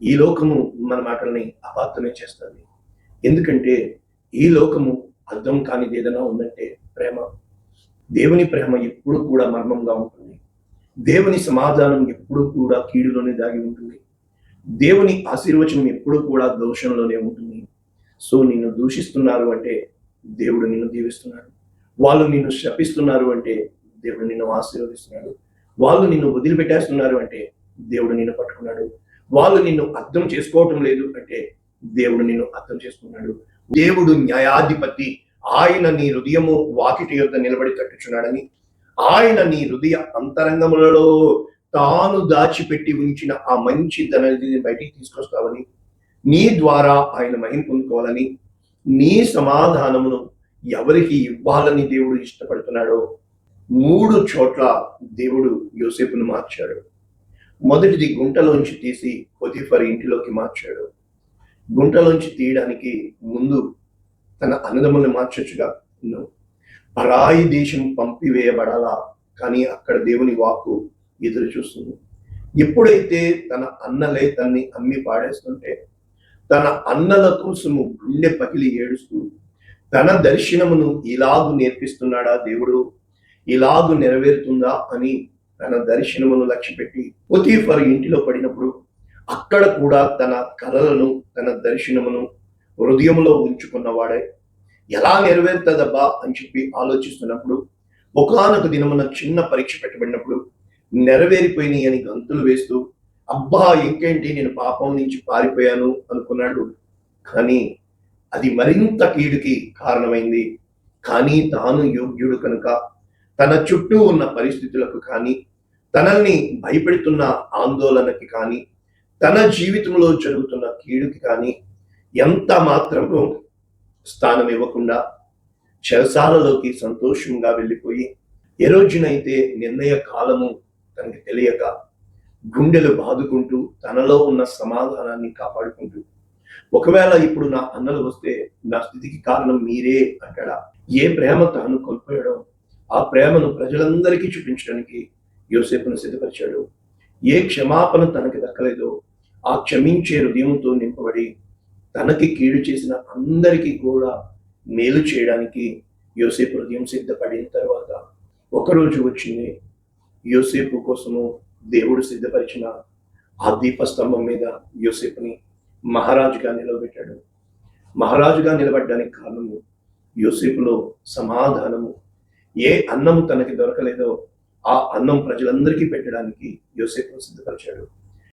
ఈ లోకము మన మాటల్ని అపార్థమే చేస్తుంది. ఎందుకంటే ఈ లోకము అర్థం కానిది ఏదైనా ఉందంటే ప్రేమ. దేవుని ప్రేమ ఎప్పుడు కూడా మర్మంగా ఉంటుంది. దేవుని సమాధానం ఎప్పుడు కూడా కీడులోనే దాగి ఉంటుంది. దేవుని ఆశీర్వచనం ఎప్పుడు కూడా దోషంలోనే ఉంటుంది. సో నిన్ను దూషిస్తున్నారు అంటే దేవుడు నిన్ను దీవిస్తున్నాడు. వాళ్ళు నిన్ను శపిస్తున్నారు అంటే దేవుడు నిన్ను ఆశీర్వదిస్తున్నాడు. వాళ్ళు నిన్ను వదిలిపెట్టేస్తున్నారు అంటే దేవుడు నిన్ను పట్టుకున్నాడు. వాళ్ళు నిన్ను అర్థం చేసుకోవటం లేదు అంటే దేవుడు నిన్ను అర్థం చేసుకున్నాడు. దేవుడు న్యాయాధిపతి. ఆయన నీ హృదయము వాకిటి యొద్ద నిలబడి తట్టుచున్నాడని, ఆయన నీ హృదయ అంతరంగములలో తాను దాచిపెట్టి ఉంచిన ఆ మంచి ధనాన్ని బయటికి తీసుకొస్తావని, నీ ద్వారా ఆయన మహిమ పొందుకోవాలని, నీ సమాధానమును ఎవరికి ఇవ్వాలని దేవుడు ఇష్టపడుతున్నాడో 3 చోట్ల దేవుడు యోసేపును మార్చాడు. మొదటిది గుంటలోంచి తీసి పొతిఫర్ ఇంటిలోకి మార్చాడు. గుంటలోంచి తీయడానికి ముందు తన అన్నదమ్ములను మార్చొచ్చుగా, పరాయి దేశం పంపివేయబడాలా, కానీ అక్కడ దేవుని వాక్కు ఎదురు చూస్తుంది. ఎప్పుడైతే తన అన్నలే తన్ని అమ్మి పాడేస్తుంటే, తన అన్నల కోసము గుండె పగిలి ఏడుస్తూ తన దర్శనమును ఇలాగు నేర్పిస్తున్నాడా దేవుడు, ఇలాగు నెరవేరుతుందా అని తన దర్శనమును లక్ష్యపెట్టి పొతీఫర్ ఇంటిలో పడినప్పుడు అక్కడ కూడా తన కలలను తన దర్శనమును హృదయంలో ఉంచుకున్నవాడే ఎలా నెరవేరుతుందబ్బా అని చెప్పి ఆలోచిస్తున్నప్పుడు ఒకానొక దినమున చిన్న పరీక్ష పెట్టబడినప్పుడు నెరవేరిపోయినాయి అని గంతులు వేస్తూ అబ్బా ఇంకేంటి నేను పాపం నుంచి పారిపోయాను అనుకున్నాడు. కానీ అది మరింత కీడుకి కారణమైంది. కానీ తాను యోగ్యుడు కనుక తన చుట్టూ ఉన్న పరిస్థితులకు కానీ, తనల్ని భయపెడుతున్న ఆందోళనకి కానీ, తన జీవితంలో జరుగుతున్న కీడుకి కానీ ఎంత మాత్రము స్థానం ఇవ్వకుండా చెరసాలలోకి సంతోషంగా వెళ్ళిపోయి, ఏ రోజునైతే నిర్ణయ కాలము తనకి తెలియక గుండెలు బాదుకుంటూ తనలో ఉన్న సమాధానాన్ని కాపాడుకుంటూ, ఒకవేళ ఇప్పుడు నా అన్నలు వస్తే నా స్థితికి కారణం మీరే అంటాడా? ఏ ప్రేమ తాను కోల్పోయాడో ఆ ప్రేమను ప్రజలందరికీ చూపించడానికి యోసేపును సిద్ధపరిచాడు. ఏ క్షమాపణ తనకి దక్కలేదో ఆ క్షమించే హృదయంతో నింపబడి తనకి కీడు చేసిన అందరికీ కూడా మేలు చేయడానికి యోసేపు హృదయం సిద్ధపడిన తర్వాత ఒకరోజు వచ్చింది. యోసేపు కోసము దేవుడు సిద్ధపరిచిన ఆ దీపస్తంభం మీద యోసేపుని మహారాజుగా నిలబెట్టాడు. మహారాజుగా నిలబడడానికి కారణము యోసేపులో సమాధానము. ఏ అన్నం తనకి దొరకలేదో ఆ అన్నం ప్రజలందరికీ పెట్టడానికి యోసేపును సిద్ధపరిచాడు.